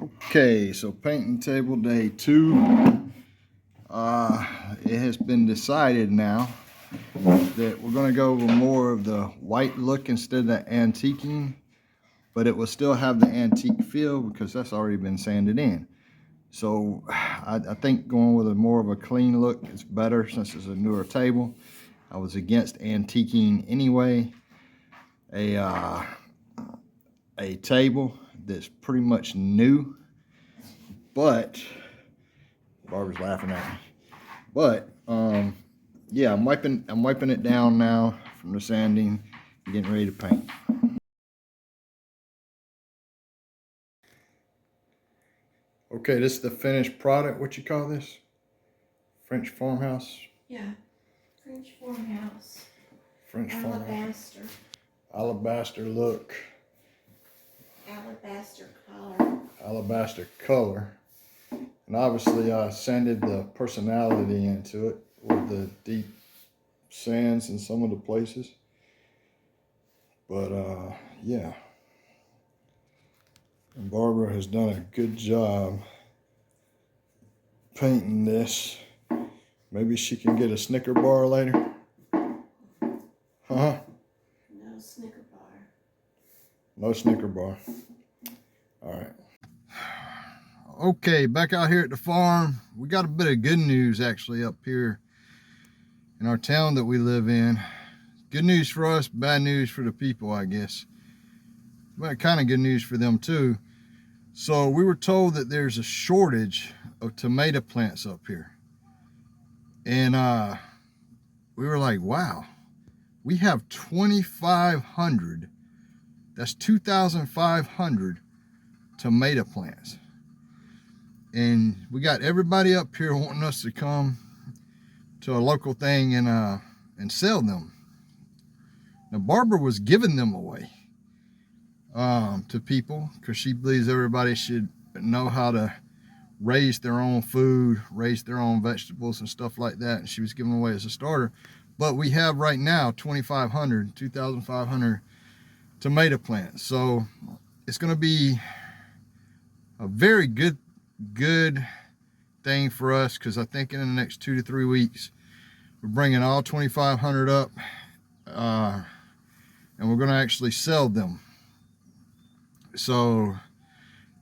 Okay, so painting table day 2. It has been decided now that we're going to go over more of the white look instead of the antiquing, but it will still have the antique feel because that's already been sanded in. So I think going with more of a clean look is better since it's a newer table. I was against antiquing anyway. A table that's pretty much new, but Barbara's laughing at me. But yeah, I'm wiping it down now from the sanding, getting ready to paint. Okay, this is the finished product. What you call this? French farmhouse? Yeah, French farmhouse. French Alabaster. farmhouse. Alabaster look. Alabaster color. Alabaster color. And obviously I sanded the personality into it with the deep sands in some of the places. But yeah. And Barbara has done a good job painting this. Maybe she can get a Snicker bar later. Huh? No Snicker bar. No Snicker bar. All right. Okay, back out here at the farm. We got a bit of good news actually up here in our town that we live in. Good news for us, bad news for the people, I guess. But kind of good news for them too. So we were told that there's a shortage of tomato plants up here. And we were like, wow, we have 2,500. That's 2,500 tomato plants. And we got everybody up here wanting us to come to a local thing and sell them. Now Barbara was giving them away to people because she believes everybody should know how to raise their own food, raise their own vegetables and stuff like that. And she was giving away as a starter. But we have right now 2,500 tomato plants. So it's going to be a very good thing for us, because I think in the next 2 to 3 weeks we're bringing all 2,500 up and we're going to actually sell them. So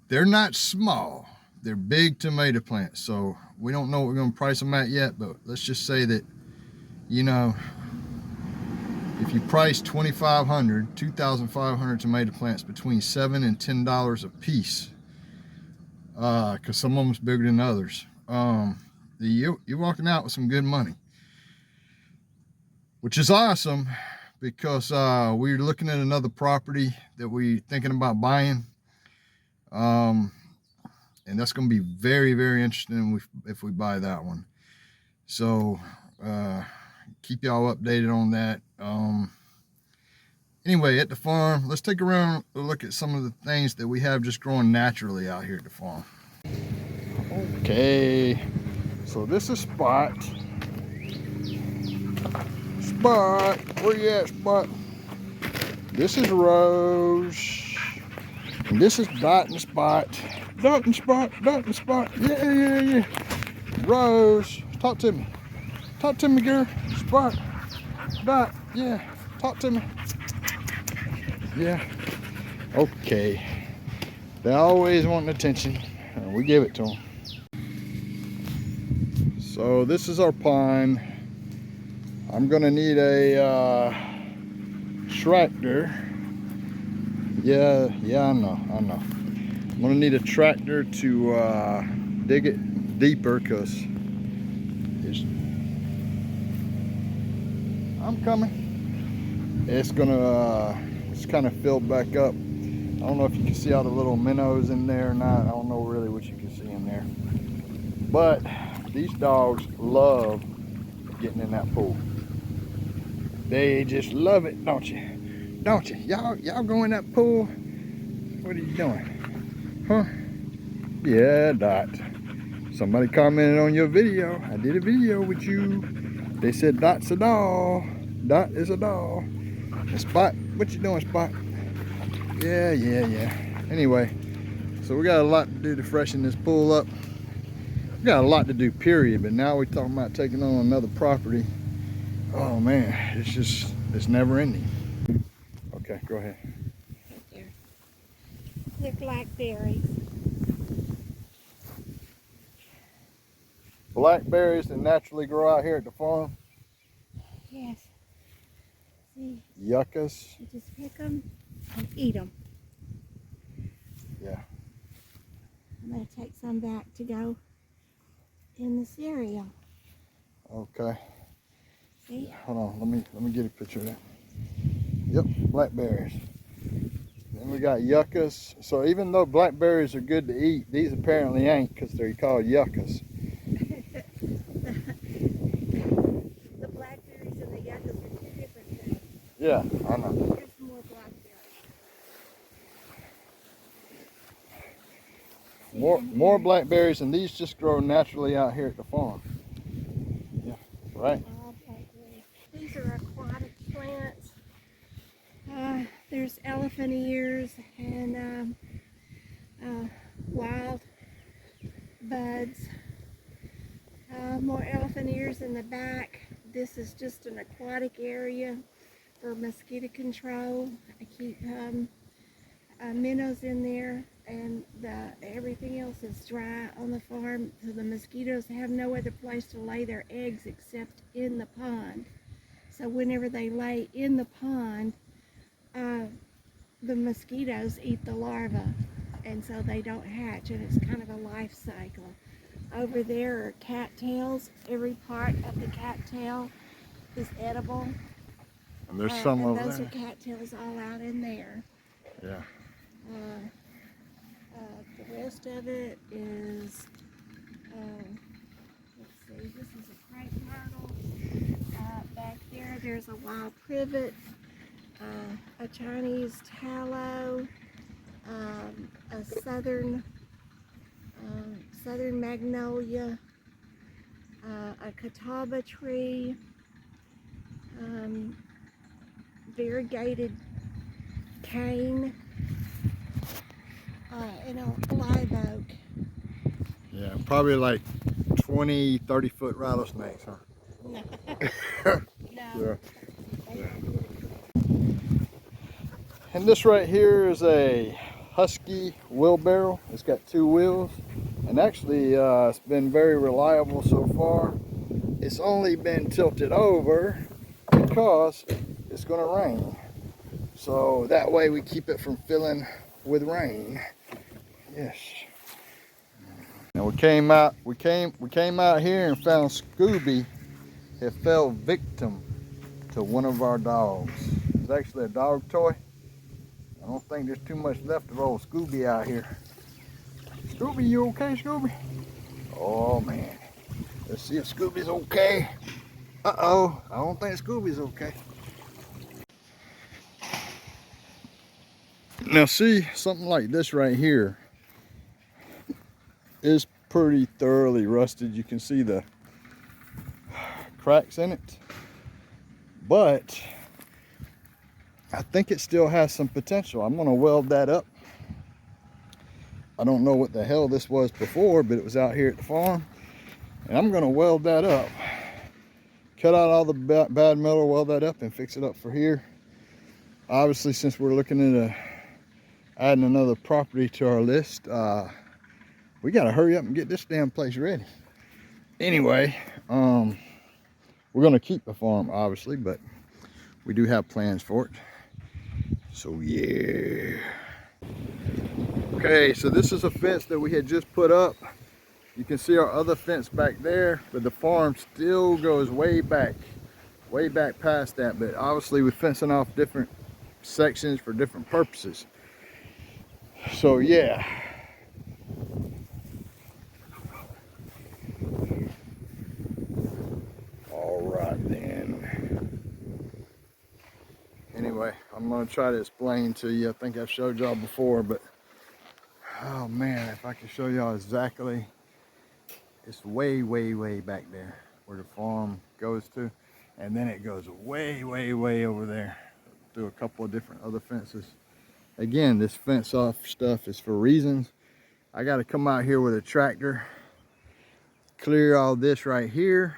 they're not small, they're big tomato plants. So we don't know what we're going to price them at yet, but let's just say that, you know, if you price 2,500 tomato plants between $7 and $10 a piece, because some of them's bigger than others, you're walking out with some good money, which is awesome, because we're looking at another property that we're thinking about buying, and that's going to be very, very interesting if we buy that one. So keep y'all updated on that. Anyway, at the farm, let's take a look at some of the things that we have just growing naturally out here at the farm. Okay, so this is Spot. Spot, where you at, Spot? This is Rose. And this is Dot and Spot. Dot and Spot, Dot and Spot. Yeah. Rose, talk to me. Talk to me, girl. Spot, Dot, yeah. Talk to me. Yeah. Okay. They always want attention, and we give it to them. So this is our pond. I'm gonna need a tractor. Yeah, I know. I'm gonna need a tractor to dig it deeper, because I'm coming. It's kind of filled back up. I don't know if you can see all the little minnows in there or not. I don't know really what you can see in there. But these dogs love getting in that pool. They just love it, don't you? Don't you? Y'all go in that pool? What are you doing? Huh? Yeah, Dot. Somebody commented on your video. I did a video with you. They said Dot's a doll. Dot is a doll. And Spot, what you doing, Spot? Yeah. Anyway, So we got a lot to do to freshen this pool up. We got a lot to do, period, but now we're talking about taking on another property. Oh man, it's never ending. Okay, go ahead. Right there. They're blackberries. Blackberries that naturally grow out here at the farm. Yes. See, Yuccas. you just pick them and eat them. Yeah. I'm going to take some back to go in the cereal. Okay. See? Hold on, let me get a picture of that. Yep, blackberries. Then we got yuccas. So even though blackberries are good to eat, these apparently ain't, because they're called yuccas. The blackberries and the yuccas are two different things. Yeah, I know. Here's more blackberries. More blackberries, and these just grow naturally out here at the farm. Yeah, right. All blackberries. These are aquatic plants. There's elephant ears and wild buds. More elephant ears in the back. This is just an aquatic area for mosquito control. I keep minnows in there, and everything else is dry on the farm, so the mosquitoes have no other place to lay their eggs except in the pond. So whenever they lay in the pond, the mosquitoes eat the larvae, and so they don't hatch, and it's kind of a life cycle. Over there are cattails. Every part of the cattail is edible. And there's some and over those there. are cattails all out in there. Yeah. The rest of it is, let's see, this is a crepe myrtle. Back there, there's a wild privet, a Chinese tallow, a southern magnolia, a catawba tree, variegated cane, and a live oak. Yeah, probably like 20, 30-foot rattlesnakes, huh? No. Yeah. Yeah. And this right here is a Husky wheelbarrow. It's got 2 wheels, and actually it's been very reliable so far. It's only been tilted over because it's going to rain, so that way we keep it from filling with rain. Yes. Now we came out here and found Scooby had fell victim to one of our dogs. It's actually a dog toy. I don't think there's too much left of old Scooby out here. Scooby, you okay, Scooby? Oh man. Let's see if Scooby's okay. Uh-oh, I don't think Scooby's okay. Now see, something like this right here is pretty thoroughly rusted. You can see the cracks in it, but I think it still has some potential. I'm gonna weld that up. I don't know what the hell this was before, but it was out here at the farm, and I'm gonna weld that up. Cut out all the bad metal, weld that up, and fix it up for here. Obviously, since we're looking at adding another property to our list, we gotta hurry up and get this damn place ready. Anyway, we're gonna keep the farm, obviously, but we do have plans for it. So yeah. Okay, so this is a fence that we had just put up. You can see our other fence back there, but the farm still goes way back past that. But obviously we're fencing off different sections for different purposes. So yeah. All right then. Anyway, I'm gonna try to explain to you. I think I've showed y'all before, but oh man, if I can show y'all exactly, it's way back there where the farm goes to, and then it goes way over there through a couple of different other fences. Again, this fence off stuff is for reasons. I got to come out here with a tractor, clear all this right here,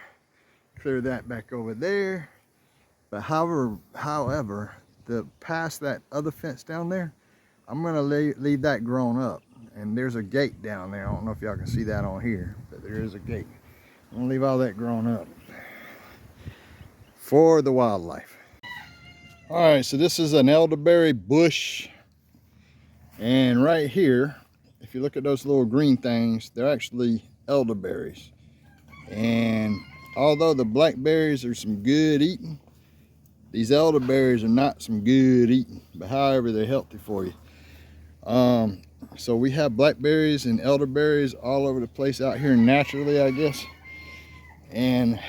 clear that back over there. But however, past that other fence down there, I'm gonna leave that grown up. And there's a gate down there. I don't know if y'all can see that on here, but there is a gate. I'm gonna leave all that grown up for the wildlife. All right, so this is an elderberry bush. And right here, if you look at those little green things, they're actually elderberries. And although the blackberries are some good eating, these elderberries are not some good eating, but however, they're healthy for you. So we have blackberries and elderberries all over the place out here naturally, I guess. And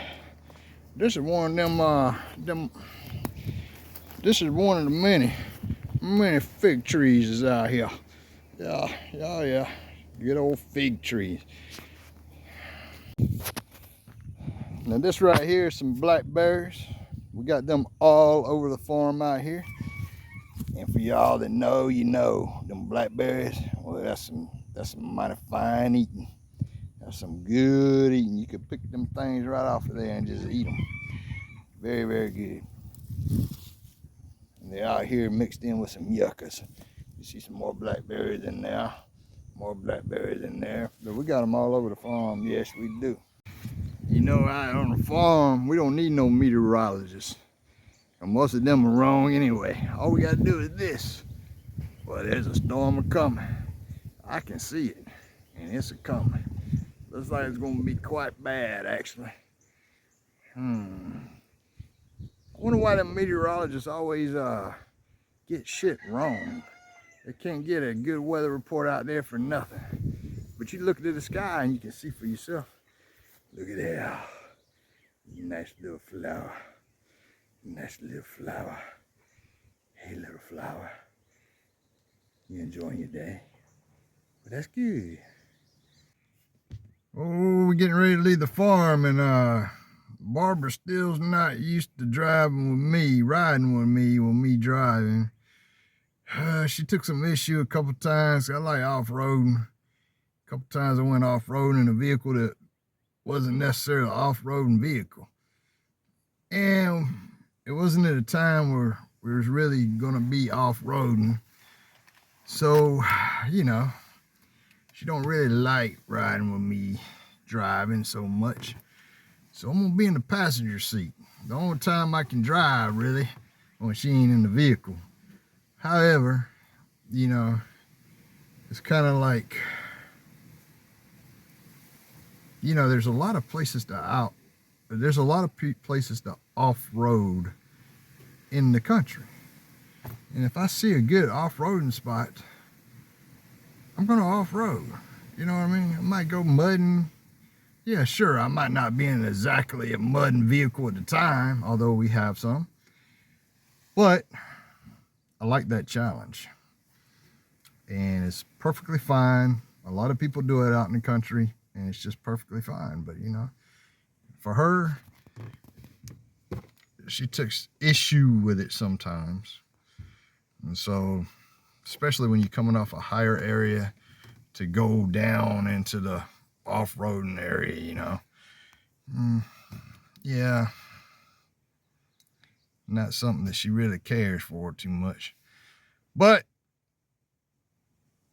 this is one of this is one of the many fig trees is out here. Yeah. Good old fig trees. Now this right here is some blackberries. We got them all over the farm out here. And for y'all that know, you know, them blackberries, well, that's some mighty fine eating. That's some good eating. You could pick them things right off of there and just eat them. Very, very good. And they're out here mixed in with some yuccas. You see some more blackberries in there. More blackberries in there. But we got them all over the farm. Yes, we do. You know, out on the farm, we don't need no meteorologists. And most of them are wrong anyway. All we got to do is this. Well, there's a storm coming. I can see it. And it's a coming. Looks like it's going to be quite bad, actually. I wonder why the meteorologists always get shit wrong. They can't get a good weather report out there for nothing. But you look at the sky and you can see for yourself. Look at that. Nice little flower. Nice little flower. Hey, little flower. You enjoying your day? Well, that's good. Oh, we're getting ready to leave the farm, and Barbara still's not used to driving with me, riding with me driving. She took some issue a couple times. I like off-roading. A couple times I went off-roading in a vehicle that wasn't necessarily an off-roading vehicle. And it wasn't at a time where we was really gonna be off-roading. So, you know, she don't really like riding with me driving so much. So I'm gonna be in the passenger seat. The only time I can drive really when she ain't in the vehicle. However, you know, it's kind of like, you know, there's a lot of places to places to off-road in the country. And if I see a good off-roading spot, I'm gonna off-road. You know what I mean? I might go mudding. Yeah, sure, I might not be in exactly a mudding vehicle at the time, although we have some. But I like that challenge. And it's perfectly fine. A lot of people do it out in the country, and it's just perfectly fine. But, you know, for her, she takes issue with it sometimes. And so, especially when you're coming off a higher area to go down into the off-roading area, you know. Yeah. Not something that she really cares for too much. But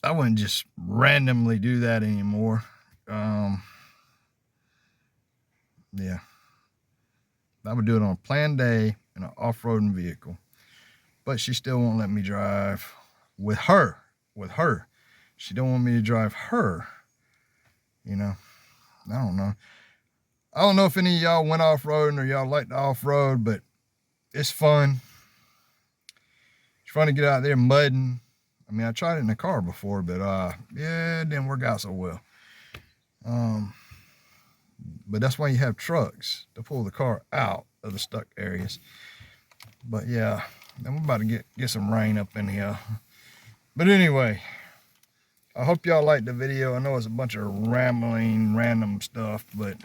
I wouldn't just randomly do that anymore. Yeah. I would do it on a planned day in an off-roading vehicle. But she still won't let me drive with her. She don't want me to drive her. You know, I don't know. I don't know if any of y'all went off-roading or y'all like to off-road, but it's fun. It's fun to get out there mudding. I mean, I tried it in the car before, but yeah, it didn't work out so well. But that's why you have trucks to pull the car out of the stuck areas. But yeah, I'm about to get some rain up in here. But anyway, I hope y'all liked the video. I know it's a bunch of rambling, random stuff, but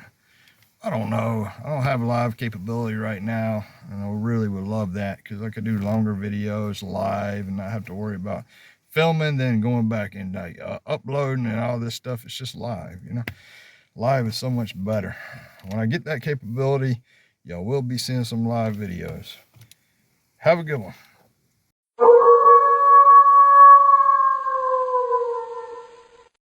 I don't know. I don't have live capability right now, and I really would love that because I could do longer videos live and not have to worry about filming, then going back and like uploading and all this stuff. It's just live, you know. Live is so much better. When I get that capability, y'all will be seeing some live videos. Have a good one.